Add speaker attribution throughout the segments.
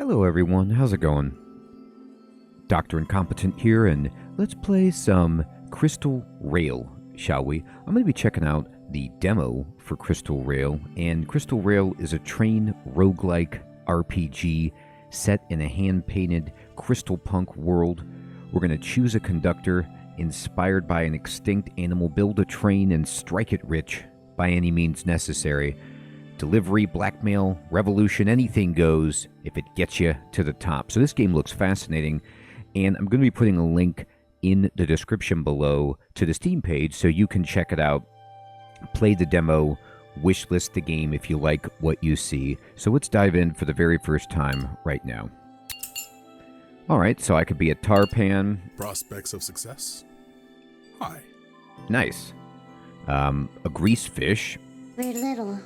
Speaker 1: Hello everyone, how's it going? Dr. Incompetent here, and let's play some Crystal Rail, shall we? I'm going to be checking out the demo for Crystal Rail, and Crystal Rail is a train roguelike RPG set in a hand-painted crystalpunk world. We're going to choose a conductor inspired by an extinct animal, build a train, and strike it rich by any means necessary. Delivery, blackmail, revolution, anything goes if it gets you to the top. So this game looks fascinating, and I'm going to be putting a link in the description below to the Steam page so you can check it out, play the demo, wishlist the game if you like what you see. So let's dive in for the very first time right now. Alright, so I could be a tarpan.
Speaker 2: Prospects of success? Hi.
Speaker 1: Nice. A grease fish.
Speaker 3: We're little,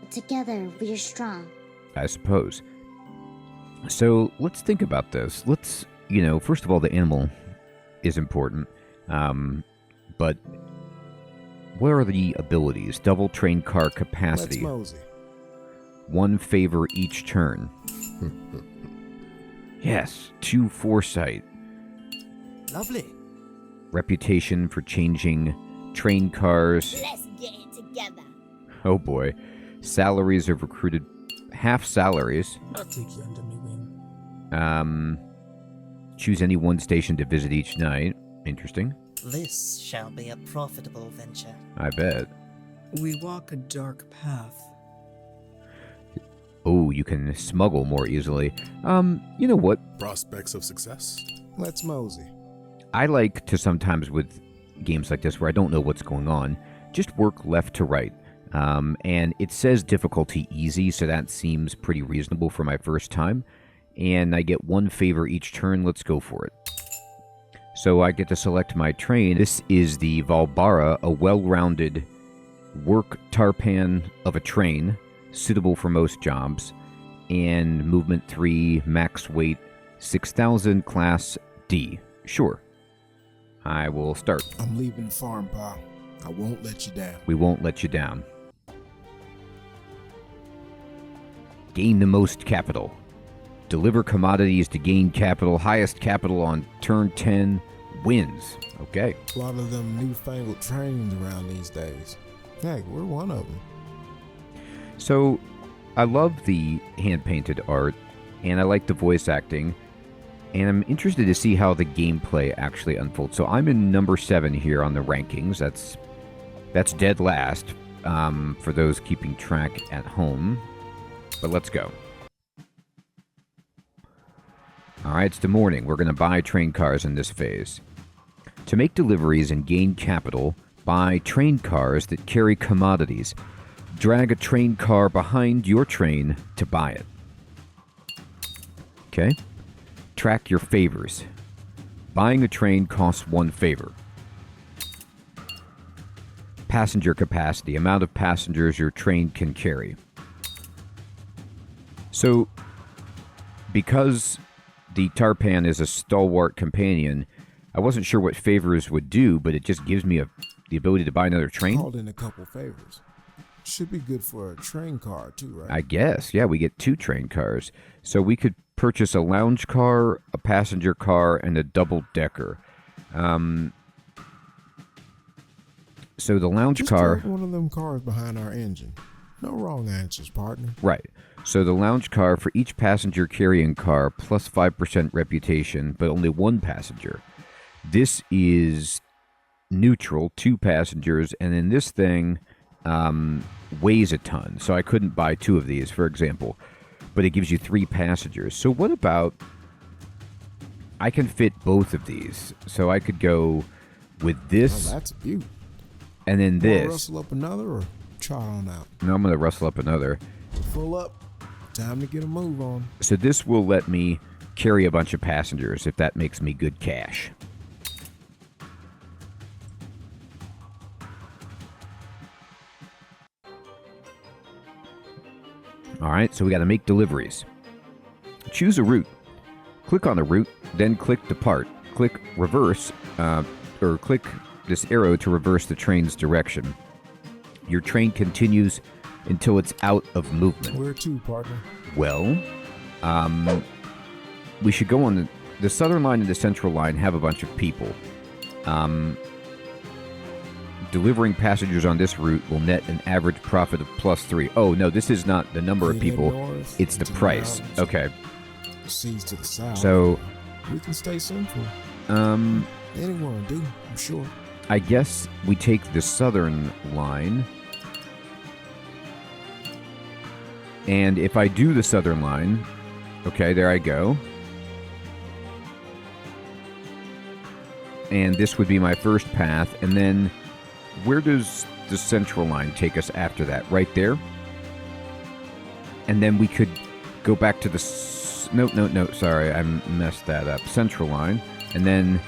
Speaker 3: but together we're strong.
Speaker 1: I suppose. So let's think about this. Let's, first of all, the animal is important. But what are the abilities? Double train car capacity.
Speaker 2: Let's mosey.
Speaker 1: 1 favor each turn. Yes, 2 foresight.
Speaker 4: Lovely.
Speaker 1: Reputation for changing train cars.
Speaker 3: Let's get it together.
Speaker 1: Oh boy. Salaries of recruited. Half salaries.
Speaker 4: I'll take you under my wing.
Speaker 1: Choose any one station to visit each night. Interesting.
Speaker 4: This shall be a profitable venture.
Speaker 1: I bet.
Speaker 5: We walk a dark path.
Speaker 1: Oh, you can smuggle more easily. You know what?
Speaker 2: Prospects of success? Let's mosey.
Speaker 1: I like to sometimes with games like this where I don't know what's going on, just work left to right. And it says difficulty easy, so that seems pretty reasonable for my first time. And I get 1 favor each turn. Let's go for it. So I get to select my train. This is the Valbara, a well-rounded work tarpan of a train, suitable for most jobs, and movement 3, max weight 6,000, class D. Sure. I will start.
Speaker 2: I'm leaving the farm, pal. I won't let you down.
Speaker 1: We won't let you down. Gain the most capital. Deliver commodities to gain capital. Highest capital on turn 10 wins. Okay.
Speaker 2: A lot of them newfangled trains around these days. Heck, we're one of them.
Speaker 1: So, I love the hand-painted art, and I like the voice acting, and I'm interested to see how the gameplay actually unfolds. So I'm in number 7 here on the rankings. That's dead last for those keeping track at home. But let's go. Alright, it's the morning. We're going to buy train cars in this phase. To make deliveries and gain capital, buy train cars that carry commodities. Drag a train car behind your train to buy it. Okay. Track your favors. Buying a train costs 1 favor. Passenger capacity. Amount of passengers your train can carry. So, because the tarpan is a stalwart companion, I wasn't sure what favors would do, but it just gives me the ability to buy another train.
Speaker 2: Called in a couple favors. Should be good for a train car too, right?
Speaker 1: I guess. Yeah, we get 2 train cars. So we could purchase a lounge car, a passenger car, and a double-decker. So the lounge
Speaker 2: Just
Speaker 1: car...
Speaker 2: take one of them cars behind our engine. No wrong answers, partner.
Speaker 1: Right. So the lounge car for each passenger carrying car plus 5% reputation, but only 1 passenger. This is neutral, 2 passengers, and then this thing weighs a ton. So I couldn't buy 2 of these, for example. But it gives you 3 passengers. So what about... I can fit both of these. So I could go with this.
Speaker 2: Oh, that's a beaut.
Speaker 1: And then this.
Speaker 2: Rustle up another or trot on out?
Speaker 1: No, I'm going to rustle up another.
Speaker 2: Full up. Time to get a move on.
Speaker 1: So this will let me carry a bunch of passengers if that makes me good cash. Alright, so we got to make deliveries. Choose a route. Click on the route, then click Depart. Click Reverse, or click this arrow to reverse the train's direction. Your train continues until it's out of movement.
Speaker 2: Where to, partner?
Speaker 1: Well, we should go on the southern line and the central line have a bunch of people. Delivering passengers on this route will net an average profit of +3. Oh, no, this is not the number of people. It's the price. Okay.
Speaker 2: Seas to the south.
Speaker 1: So
Speaker 2: we can stay simple.
Speaker 1: Um,
Speaker 2: Anyone do, I'm sure.
Speaker 1: I guess we take the southern line. And if I do the southern line, okay, there I go. And this would be my first path. And then where does the central line take us after that? Right there? And then we could go back to the... No, sorry, I messed that up. Central line. And then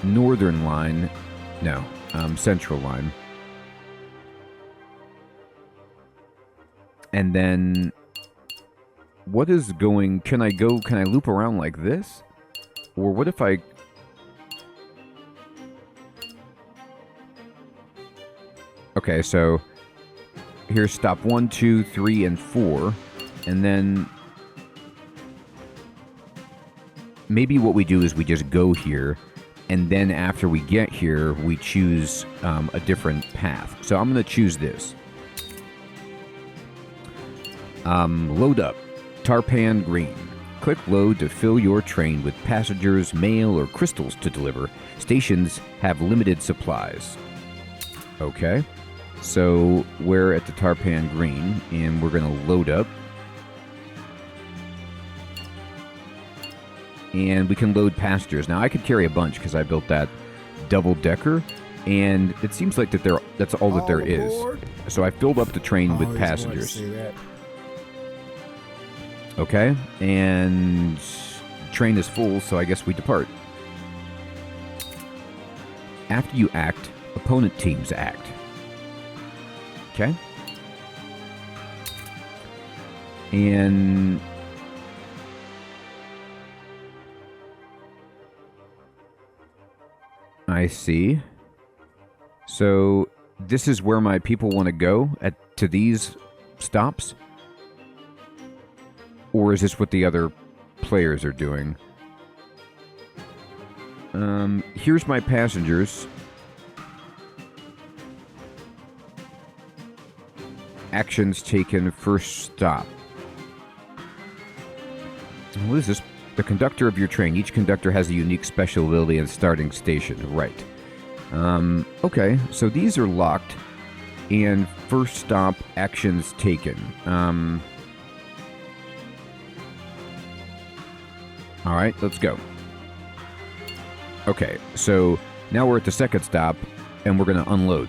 Speaker 1: northern line. No, central line. And then what is going... Can I loop around like this? Or what if I... Okay, so here's stop 1, 2, 3, and 4. And then maybe what we do is we just go here. And then after we get here, we choose a different path. So I'm going to choose this. Load up. Tarpan Green. Click load to fill your train with passengers, mail, or crystals to deliver. Stations have limited supplies. Okay. So we're at the Tarpan Green, and we're going to load up. And we can load passengers. Now, I could carry a bunch because I built that double-decker, and it seems like that's all that there is. So I filled up the train with passengers. Okay, and the train is full, so I guess we depart. After you act, opponent teams act. Okay. And I see. So this is where my people want to go to these stops? Or is this what the other players are doing? Here's my passengers. Actions taken, first stop. What is this? The conductor of your train. Each conductor has a unique special ability and starting station. Right. Okay, so these are locked. And first stop, actions taken. Alright, let's go. Okay, so now we're at the second stop, and we're going to unload.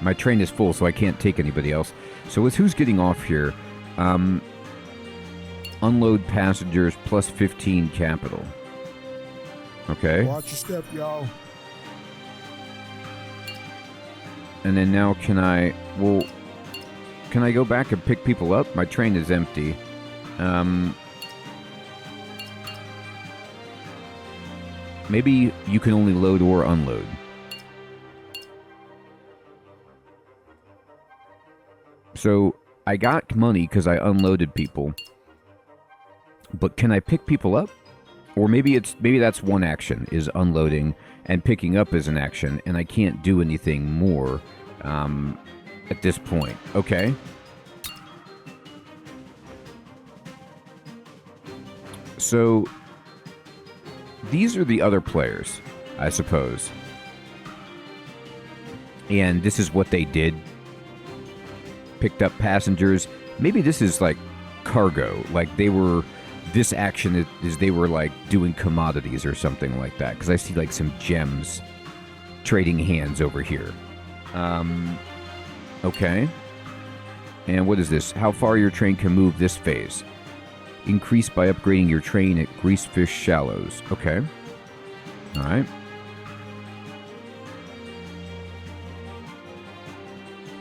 Speaker 1: My train is full, so I can't take anybody else. So with who's getting off here? Unload passengers plus 15 capital. Okay.
Speaker 2: Watch your step, y'all.
Speaker 1: And then now can I go back and pick people up? My train is empty. Maybe you can only load or unload. So I got money because I unloaded people. But can I pick people up? Or maybe that's one action, is unloading, and picking up is an action, and I can't do anything more at this point. Okay. So these are the other players, I suppose. And this is what they did. Picked up passengers. Maybe this is like cargo. Like this action is they were like doing commodities or something like that. Because I see like some gems trading hands over here. Okay. And what is this? How far your train can move this phase. Increase by upgrading your train at Greasefish Shallows. Okay. Alright.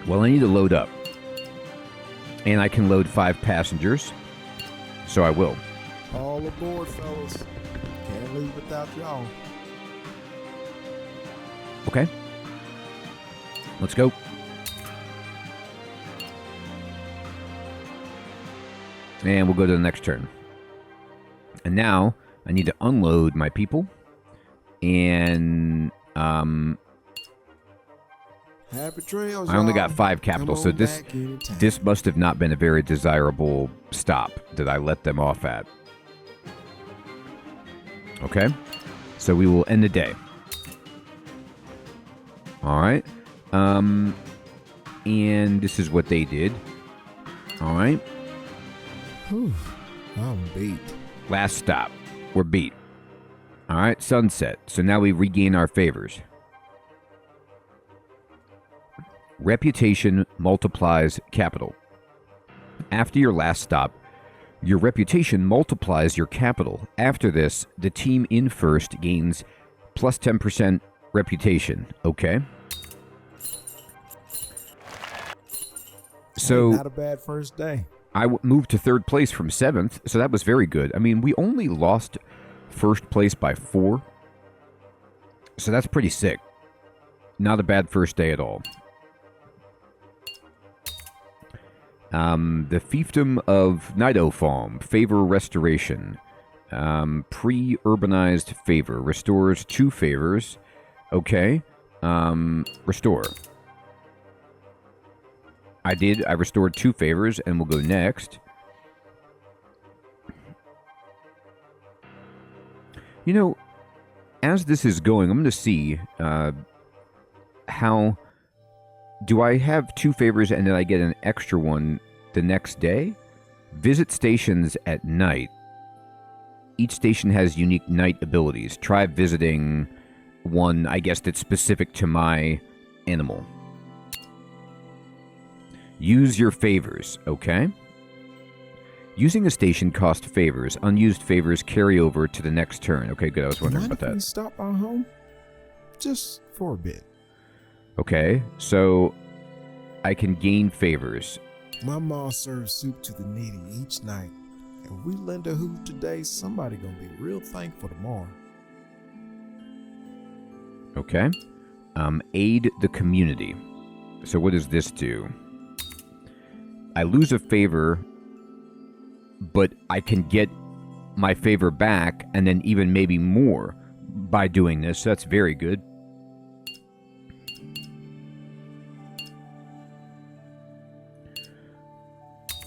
Speaker 1: Well, I need to load up. And I can load 5 passengers. So I will.
Speaker 2: All aboard, fellas. Can't leave without y'all.
Speaker 1: Okay. Let's go. And we'll go to the next turn. And now I need to unload my people. And
Speaker 2: Happy trails,
Speaker 1: I only
Speaker 2: y'all.
Speaker 1: got 5 capital,
Speaker 2: Come
Speaker 1: so
Speaker 2: on
Speaker 1: this
Speaker 2: back anytime.
Speaker 1: this must have not been a very desirable stop that I let them off at. Okay, so we will end the day. All right, and this is what they did. All right,
Speaker 2: Whew, I'm beat.
Speaker 1: last stop. We're beat. All right, sunset. So now we regain our favors. Reputation multiplies capital. After your last stop, your reputation multiplies your capital. After this, the team in first gains plus 10% reputation. Okay? So
Speaker 2: Not a bad first day.
Speaker 1: I moved to 3rd place from 7th, so that was very good. I mean, we only lost 1st place by 4. So that's pretty sick. Not a bad first day at all. The fiefdom of Nidofalm, favor restoration. Pre-urbanized favor. Restores 2 favors. Okay. Restore. I did. I restored 2 favors, and we'll go next. You know, as this is going, I'm going to see how... Do I have 2 favors and then I get an extra one the next day? Visit stations at night. Each station has unique night abilities. Try visiting one, I guess, that's specific to my animal. Use your favors, okay? Using a station costs favors. Unused favors carry over to the next turn. Okay, good. I was wondering
Speaker 2: Mind
Speaker 1: about
Speaker 2: if we
Speaker 1: that.
Speaker 2: stop by home? Just for a bit.
Speaker 1: Okay, so I can gain favors.
Speaker 2: My mom serves soup to the needy each night. If we lend a hoot today, somebody gonna be real thankful tomorrow.
Speaker 1: Okay. Aid the community. So what does this do? I lose a favor, but I can get my favor back and then even maybe more by doing this. That's very good.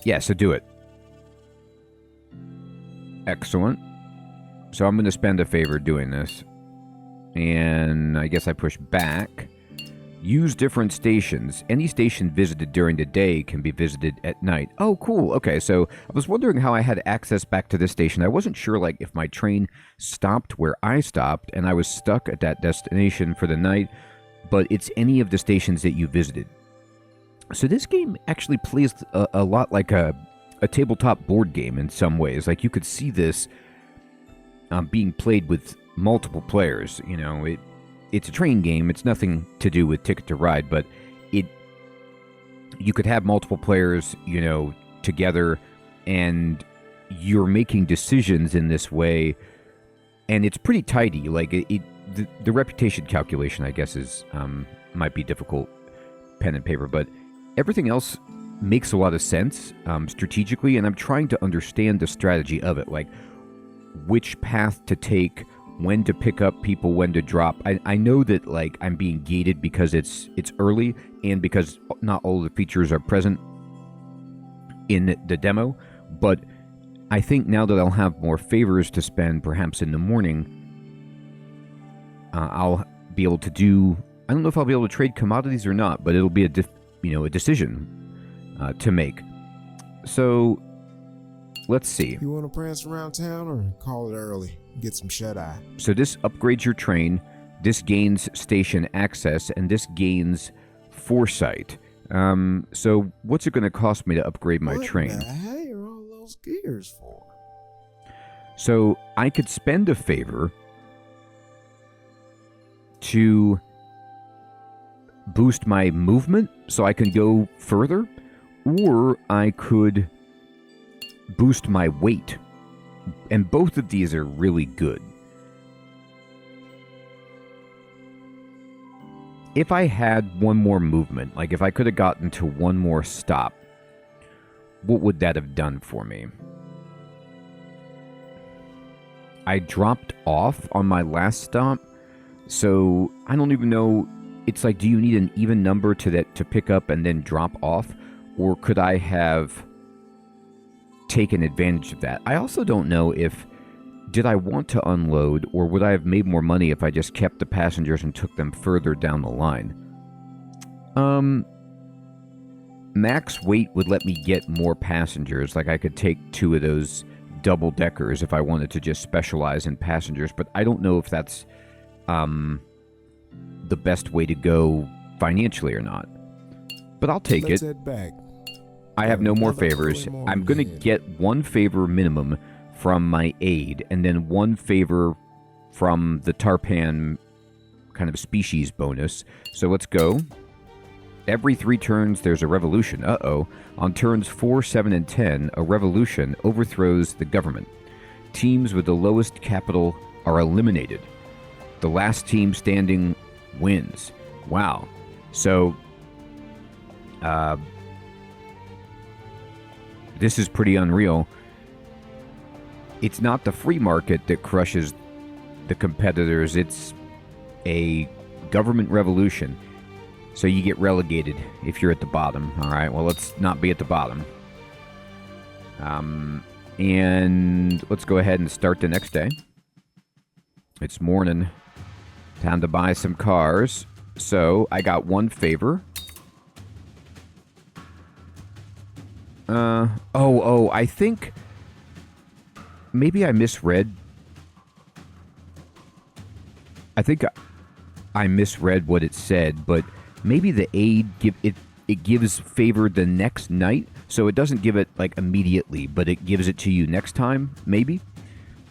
Speaker 1: Yeah, so do it. Excellent. So I'm going to spend a favor doing this. And I guess I push back. Use different stations. Any station visited during the day can be visited at night. Oh, cool. Okay, so I was wondering how I had access back to this station. I wasn't sure, like, if my train stopped where I stopped and I was stuck at that destination for the night, but it's any of the stations that you visited. So this game actually plays a lot like a tabletop board game in some ways. Like, you could see this being played with multiple players. You know, it's a train game. It's nothing to do with Ticket to Ride, but you could have multiple players, you know, together, and you're making decisions in this way, and it's pretty tidy. Like, the reputation calculation, I guess, is might be difficult, pen and paper, but everything else makes a lot of sense strategically, and I'm trying to understand the strategy of it, like which path to take, when to pick up people, when to drop. I know that, like, I'm being gated because it's early and because not all the features are present in the demo, but I think now that I'll have more favors to spend, perhaps in the morning, I'll be able to do... I don't know if I'll be able to trade commodities or not, but it'll be a decision to make. So, let's see.
Speaker 2: You want to prance around town or call it early? Get some shut-eye.
Speaker 1: So this upgrades your train, this gains station access, and this gains foresight. So what's it going to cost me to upgrade my train?
Speaker 2: What the hell are all those gears for?
Speaker 1: So I could spend a favor to boost my movement so I can go further, or I could boost my weight. And both of these are really good. If I had one more movement, like if I could have gotten to one more stop, what would that have done for me? I dropped off on my last stop, so I don't even know. It's like, do you need an even number to pick up and then drop off? Or could I have taken advantage of that? I also don't know if, did I want to unload, or would I have made more money if I just kept the passengers and took them further down the line? Max weight would let me get more passengers. Like, I could take 2 of those double-deckers if I wanted to just specialize in passengers, but I don't know if that's the best way to go financially or not. But I'll take
Speaker 2: Let's
Speaker 1: it.
Speaker 2: head back.
Speaker 1: I have no more favors. I'm going to get 1 favor minimum from my aide, and then 1 favor from the Tarpan kind of species bonus. So let's go. Every 3 turns, there's a revolution. Uh-oh. On turns 4, 7, and 10, a revolution overthrows the government. Teams with the lowest capital are eliminated. The last team standing wins. Wow. So, this is pretty unreal. It's not the free market that crushes the competitors. It's a government revolution. So you get relegated if you're at the bottom. All right, well, let's not be at the bottom. And let's go ahead and start the next day. It's morning. Time to buy some cars. So I got 1 favor. I think maybe I misread. I think I misread what it said, but maybe the aid it gives favor the next night, so it doesn't give it like immediately, but it gives it to you next time, maybe.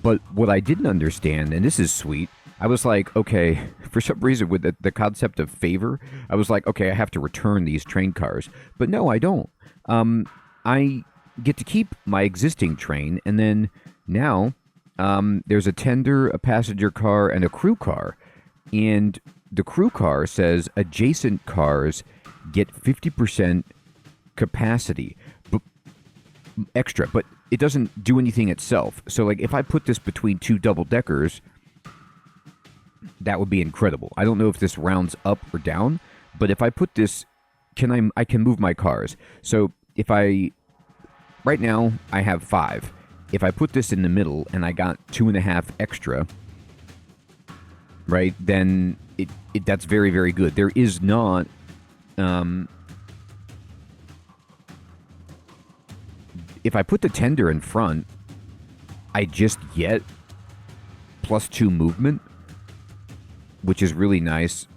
Speaker 1: But what I didn't understand, and this is sweet, I was like, okay, for some reason with the concept of favor, I was like, okay, I have to return these train cars. But no, I don't. I get to keep my existing train, and then now there's a tender, a passenger car, and a crew car. And the crew car says adjacent cars get 50% capacity extra, but it doesn't do anything itself. So, like, if I put this between 2 double-deckers, that would be incredible. I don't know if this rounds up or down, but if I put this, I can move my cars. So, right now, I have 5. If I put this in the middle and I got 2.5 extra, right, then that's very, very good. There is not, if I put the tender in front, I just get +2 movement, which is really nice,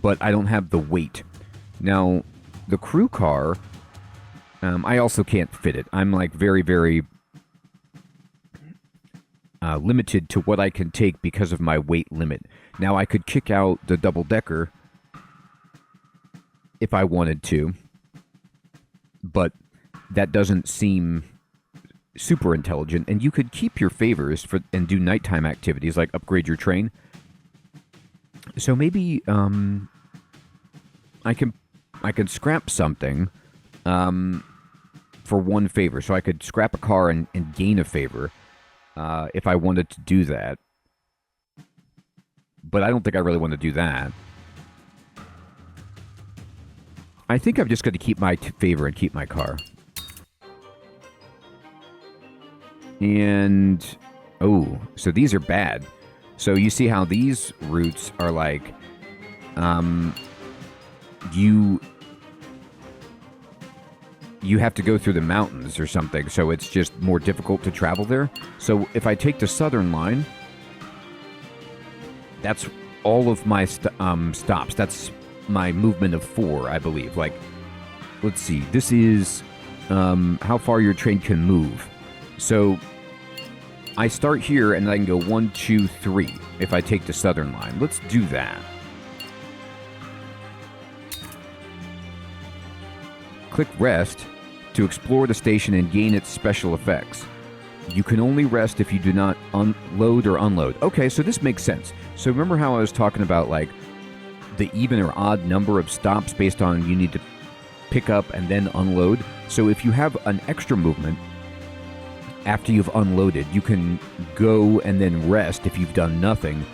Speaker 1: but I don't have the weight. Now, the crew car, I also can't fit it. I'm like very, very limited to what I can take because of my weight limit. Now, I could kick out the double-decker if I wanted to, but that doesn't seem super intelligent. And you could keep your favors and do nighttime activities like upgrade your train. So maybe I can scrap something for 1 favor. So I could scrap a car and gain a favor. If I wanted to do that. But I don't think I really want to do that. I think I'm just going to keep my favor and keep my car. And, so these are bad. So you see how these routes are like, you have to go through the mountains or something, so it's just more difficult to travel there. So if I take the southern line, that's all of my stops. That's my movement of 4, I believe. Like, let's see. This is how far your train can move. So I start here, and I can go 1, 2, 3 if I take the southern line. Let's do that. Click rest to explore the station and gain its special effects. You can only rest if you do not load or unload. Okay, so this makes sense. So remember how I was talking about, like, the even or odd number of stops based on you need to pick up and then unload. So if you have an extra movement after you've unloaded, you can go and then rest if you've done nothing,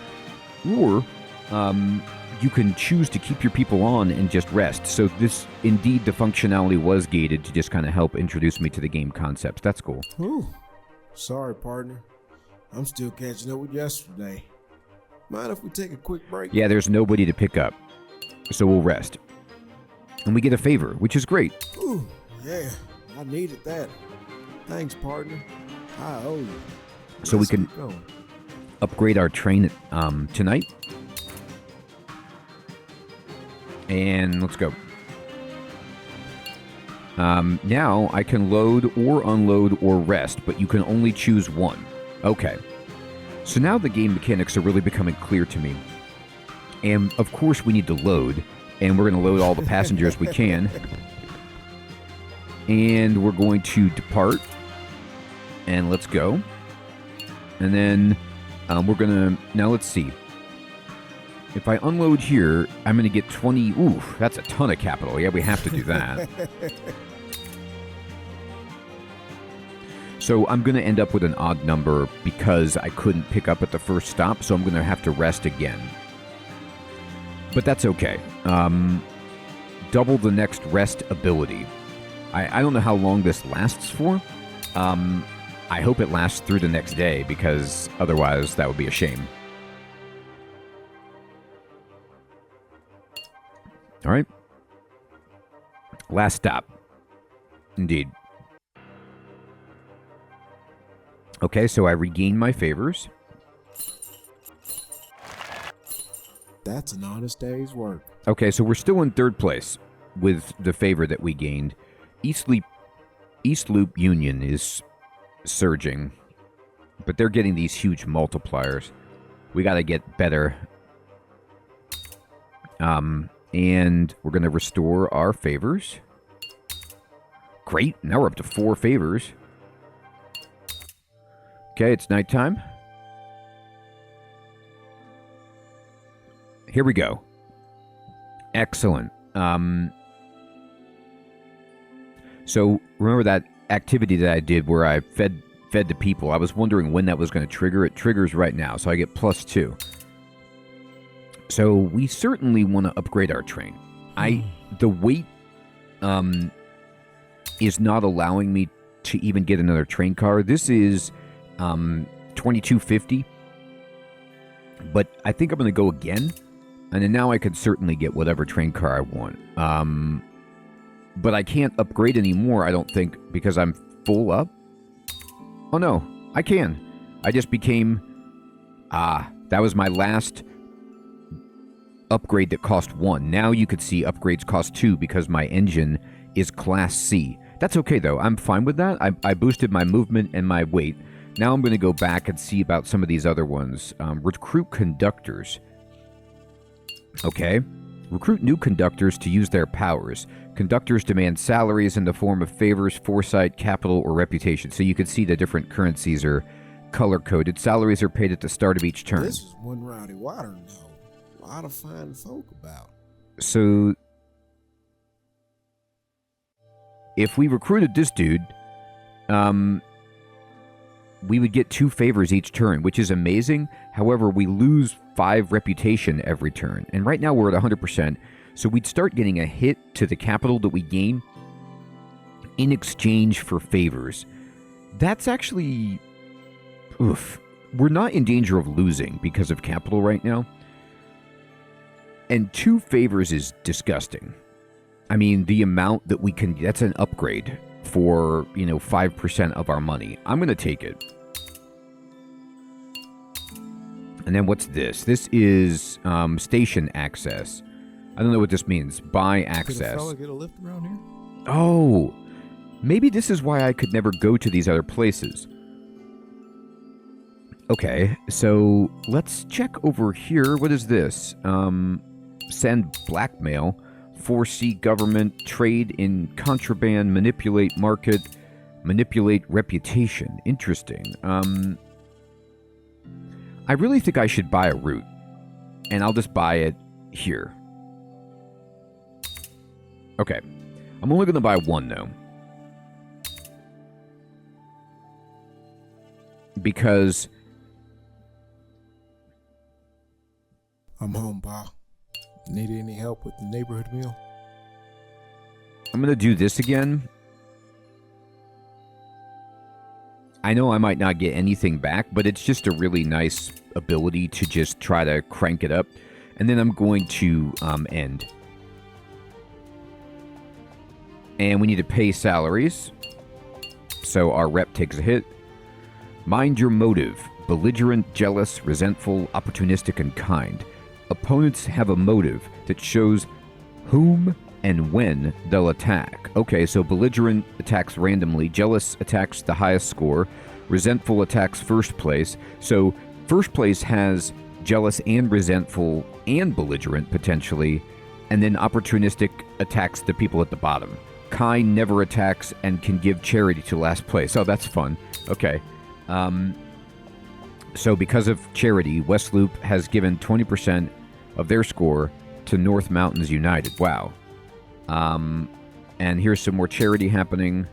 Speaker 1: or you can choose to keep your people on and just rest. So this, indeed, the functionality was gated to just kind of help introduce me to the game concepts. That's cool.
Speaker 2: Whew. Sorry, partner. I'm still catching up with yesterday. Mind if we take a quick break?
Speaker 1: Yeah, there's nobody to pick up, so we'll rest. And we get a favor, which is great.
Speaker 2: Ooh, yeah, I needed that. Thanks, partner. I owe you.
Speaker 1: So we can upgrade our train tonight. And let's go. Now I can load or unload or rest, but you can only choose one. Okay. So now the game mechanics are really becoming clear to me. And of course we need to load, and we're going to load all the passengers we can. And we're going to depart. And let's go. And then we're going to... Now let's see. If I unload here, I'm going to get 20... Ooh, that's a ton of capital. Yeah, we have to do that. So I'm going to end up with an odd number because I couldn't pick up at the first stop, so I'm going to have to rest again. But that's okay. Double the next rest ability. I don't know how long this lasts for. I hope it lasts through the next day, because otherwise that would be a shame. All right. Last stop. Indeed. Okay, so I regain my favors.
Speaker 2: That's an honest day's work.
Speaker 1: Okay, so we're still in third place with the favor that we gained. East Loop Union is surging, but they're getting these huge multipliers. We got to get better. And we're going to restore our favors. Great, now we're up to 4 favors. Okay, it's nighttime. Here we go. Excellent. So remember that activity that I did where I fed the people? I was wondering when that was going to trigger. It triggers right now, so I get +2. So we certainly want to upgrade our train. The weight is not allowing me to even get another train car. This is 2250, but I think I'm going to go again, and then now I could certainly get whatever train car I want. But I can't upgrade anymore, I don't think, because I'm full up. Oh no, I can. I just became... that was my last upgrade that cost 1. Now you could see upgrades cost 2 because my engine is Class C. That's okay, though. I'm fine with that. I boosted my movement and my weight. Now I'm going to go back and see about some of these other ones. Recruit conductors. Okay. Recruit new conductors to use their powers. Conductors demand salaries in the form of favors, foresight, capital, or reputation. So you can see the different currencies are color-coded. Salaries are paid at the start of each turn.
Speaker 2: This is one rowdy water, though. A lot of fine folk about.
Speaker 1: So if we recruited this dude, we would get 2 favors each turn, which is amazing. However, we lose 5 reputation every turn. And right now we're at 100%. So we'd start getting a hit to the capital that we gain in exchange for favors. That's actually... Oof. We're not in danger of losing because of capital right now. And 2 favors is disgusting. I mean, the amount that we can... That's an upgrade for, 5% of our money. I'm going to take it. And then what's this? This is station access. I don't know what this means. Buy access.
Speaker 2: Could a fella get a lift around here?
Speaker 1: Oh, maybe this is why I could never go to these other places. Okay, so let's check over here. What is this? Send blackmail. Foresee government. Trade in contraband. Manipulate market. Manipulate reputation. Interesting. I really think I should buy a route. And I'll just buy it here. Okay. I'm only going to buy one, though. Because...
Speaker 2: I'm home, Pa. Need any help with the neighborhood meal?
Speaker 1: I'm going to do this again. I know I might not get anything back, but it's just a really nice ability to just try to crank it up. And then I'm going to end. And we need to pay salaries. So our rep takes a hit. Mind your motive. Belligerent, jealous, resentful, opportunistic, and kind. Opponents have a motive that shows whom and when they'll attack. Okay, so belligerent attacks randomly. Jealous attacks the highest score. Resentful attacks first place. So first place has jealous and resentful and belligerent, potentially. And then opportunistic attacks the people at the bottom. Kind never attacks and can give charity to last place. Oh, that's fun. Okay. So because of charity, West Loop has given 20% of their score to North Mountains United. Wow. And here's some more charity happening.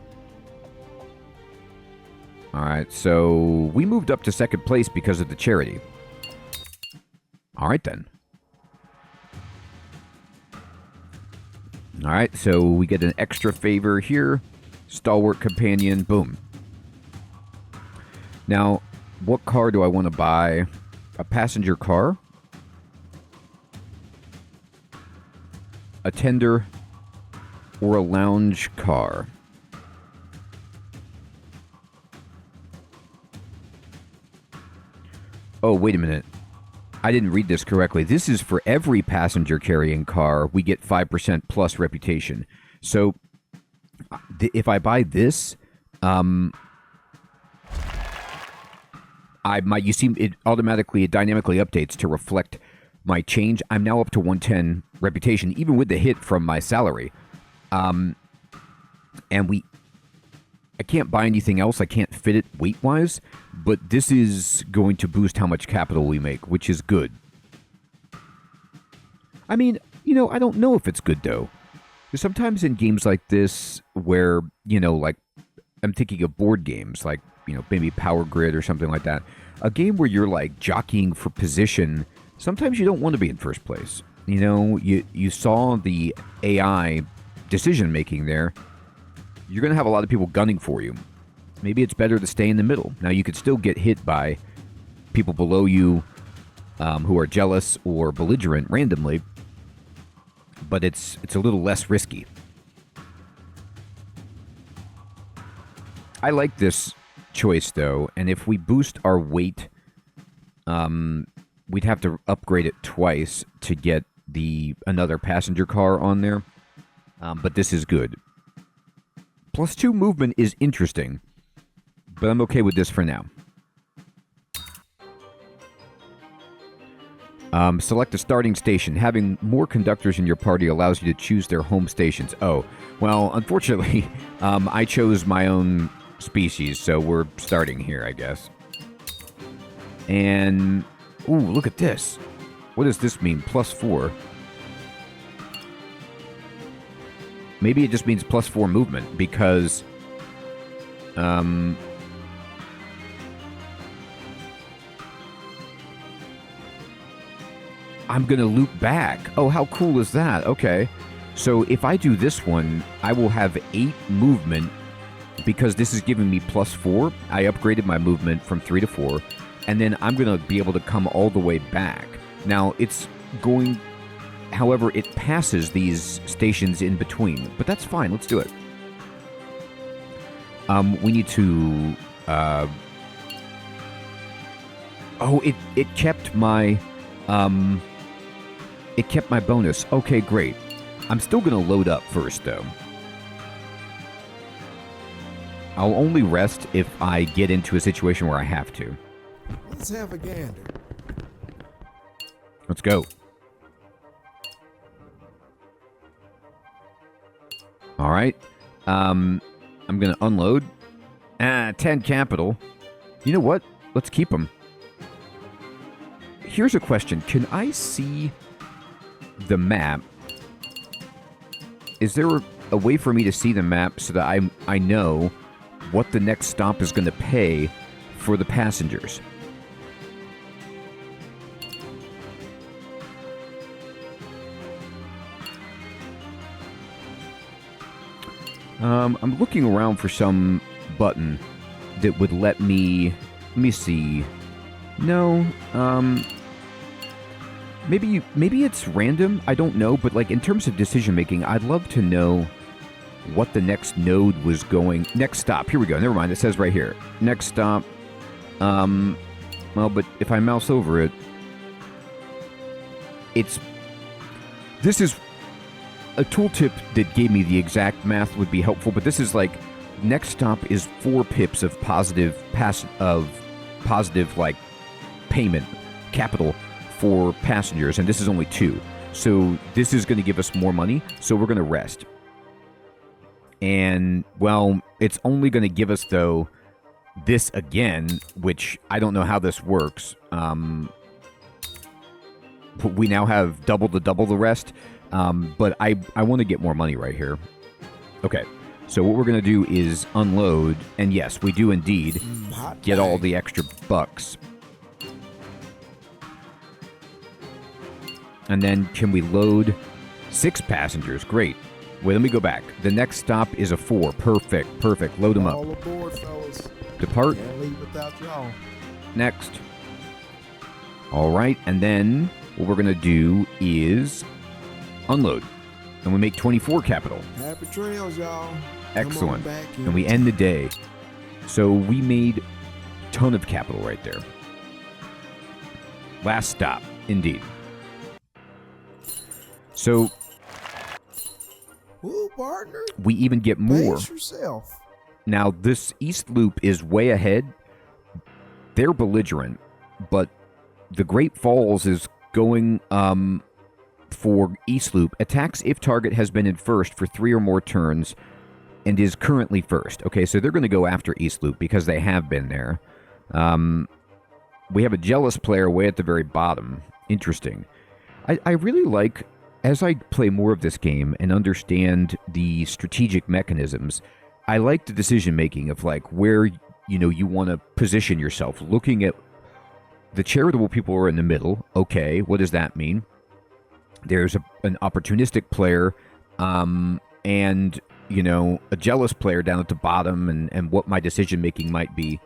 Speaker 1: Alright, so we moved up to second place because of the charity. Alright then. Alright, so we get an extra favor here. Stalwart companion, boom. Now, what car do I want to buy? A passenger car? A tender? Or a lounge car? Oh, wait a minute. I didn't read this correctly. This is for every passenger carrying car, we get 5% plus reputation. So, if I buy this, it dynamically updates to reflect my change. I'm now up to 110 reputation, even with the hit from my salary. And I can't buy anything else. I can't fit it weight-wise, but this is going to boost how much capital we make, which is good. I mean, I don't know if it's good, though. Because sometimes in games like this, where, like, I'm thinking of board games, like, maybe Power Grid or something like that, a game where you're, like, jockeying for position, sometimes you don't want to be in first place. You saw the AI decision-making there. You're going to have a lot of people gunning for you. Maybe it's better to stay in the middle. Now, you could still get hit by people below you who are jealous or belligerent randomly, but it's a little less risky. I like this choice, though, and if we boost our weight, we'd have to upgrade it twice to get another passenger car on there, but this is good. +2 movement is interesting, but I'm okay with this for now. Select a starting station. Having more conductors in your party allows you to choose their home stations. Oh, well, unfortunately, I chose my own species, so we're starting here, I guess. And, ooh, look at this. What does this mean? +4. Maybe it just means +4 movement, because I'm going to loop back. Oh, how cool is that? Okay. So if I do this one, I will have 8 movement, because this is giving me +4. I upgraded my movement from 3 to 4, and then I'm going to be able to come all the way back. Now, however, it passes these stations in between, but that's fine. Let's do it. We need to... it kept my... it kept my bonus. Okay, great. I'm still going to load up first, though. I'll only rest if I get into a situation where I have to.
Speaker 2: Let's have a gander.
Speaker 1: Let's go. All right. I'm going to unload. 10 capital. You know what? Let's keep them. Here's a question. Can I see the map? Is there a way for me to see the map so that I know what the next stop is going to pay for the passengers. I'm looking around for some button that would let me see. No, maybe it's random. I don't know, but like in terms of decision making, I'd love to know what the next node was going. Next stop. Here we go. Never mind. It says right here. Next stop. Well, but if I mouse over it, this is a tooltip that gave me the exact math would be helpful, but this is like next stop is 4 pips of positive like payment capital for passengers, and this is only 2. So this is going to give us more money, so we're going to rest. And, well, it's only going to give us, though, this again, which I don't know how this works. We now have double the rest, but I want to get more money right here. Okay, so what we're going to do is unload, and yes, we do indeed get all the extra bucks. And then can we load 6 passengers? Great. Wait, let me go back. The next stop is a 4. Perfect. Load them up.
Speaker 2: All aboard, fellas.
Speaker 1: Depart.
Speaker 2: Can't leave without y'all.
Speaker 1: Next. All right, and then what we're going to do is unload. And we make 24 capital.
Speaker 2: Happy trails, y'all.
Speaker 1: Excellent. And we end the day. So we made a ton of capital right there. Last stop, indeed. So
Speaker 2: Ooh, partner.
Speaker 1: we even get more.
Speaker 2: Pace yourself.
Speaker 1: Now, this East Loop is way ahead. They're belligerent, but the Great Falls is going for East Loop. Attacks if target has been in first for 3 or more turns and is currently first. Okay, so they're going to go after East Loop because they have been there. We have a jealous player way at the very bottom. Interesting. I really like, as I play more of this game and understand the strategic mechanisms, I like the decision making of like where you want to position yourself. Looking at the charitable people are in the middle. Okay, what does that mean? There's an opportunistic player, and a jealous player down at the bottom, and what my decision making might be.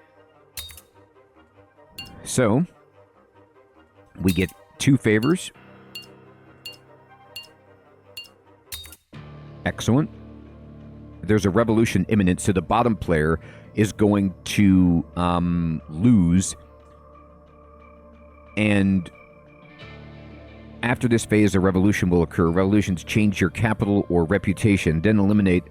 Speaker 1: So we get 2 favors. Excellent. There's a revolution imminent, so the bottom player is going to lose. And after this phase, a revolution will occur. Revolutions change your capital or reputation, then eliminate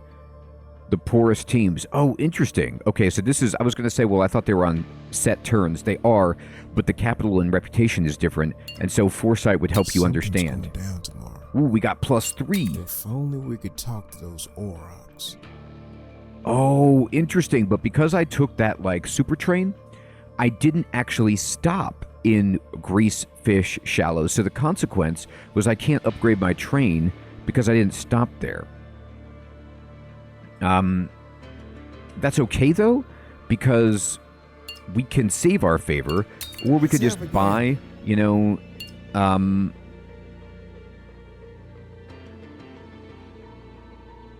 Speaker 1: the poorest teams. Oh, interesting. Okay, so this is, I was going to say, well, I thought they were on set turns. They are, but the capital and reputation is different, and so foresight would help you understand.
Speaker 2: Going down tomorrow.
Speaker 1: Ooh, we got +3.
Speaker 2: If only we could talk to those Aurochs.
Speaker 1: Oh, interesting. But because I took that, like, super train, I didn't actually stop in Grease Fish Shallows. So the consequence was I can't upgrade my train because I didn't stop there. That's okay, though, because we can save our favor, or we could just buy,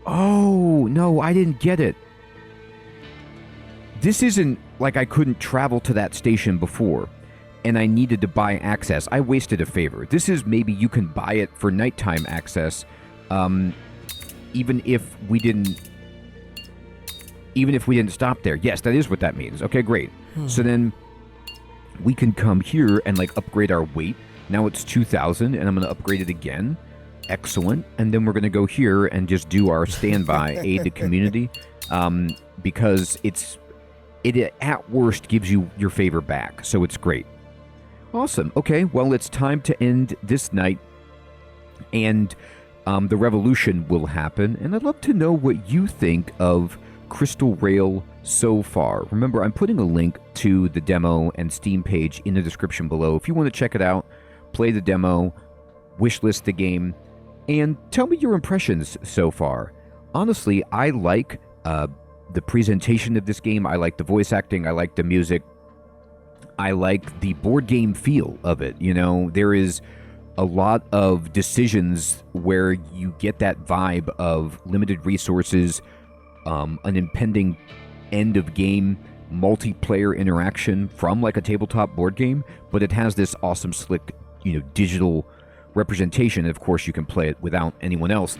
Speaker 1: Oh, no, I didn't get it. This isn't like I couldn't travel to that station before, and I needed to buy access. I wasted a favor. This is maybe you can buy it for nighttime access, even if we didn't stop there. Yes, that is what that means. Okay, great. So then we can come here and like upgrade our weight. Now it's 2,000, and I'm going to upgrade it again. Excellent. And then we're going to go here and just do our standby aid to community, because it at worst gives you your favor back, so it's great. Awesome. Okay, well, it's time to end this night, and the revolution will happen, and I'd love to know what you think of Crystal Rail so far. Remember, I'm putting a link to the demo and Steam page in the description below. If you want to check it out, play the demo, wishlist the game, and tell me your impressions so far. honestly, I like the presentation of this game. I like the voice acting. I like the music. I like the board game feel of it. You know, there is a lot of decisions where you get that vibe of limited resources, an impending end of game multiplayer interaction from like a tabletop board game, but it has this awesome slick, you know, digital representation. And of course you can play it without anyone else.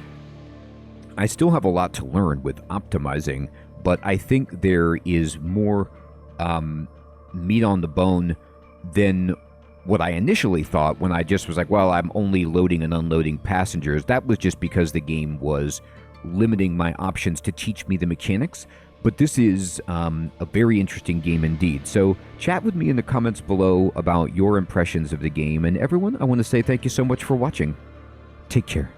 Speaker 1: I still have a lot to learn with optimizing, but I think there is more meat on the bone than what I initially thought when I just was like, well, I'm only loading and unloading passengers. That was just because the game was limiting my options to teach me the mechanics. But this is a very interesting game indeed. So chat with me in the comments below about your impressions of the game. And everyone, I want to say thank you so much for watching. Take care.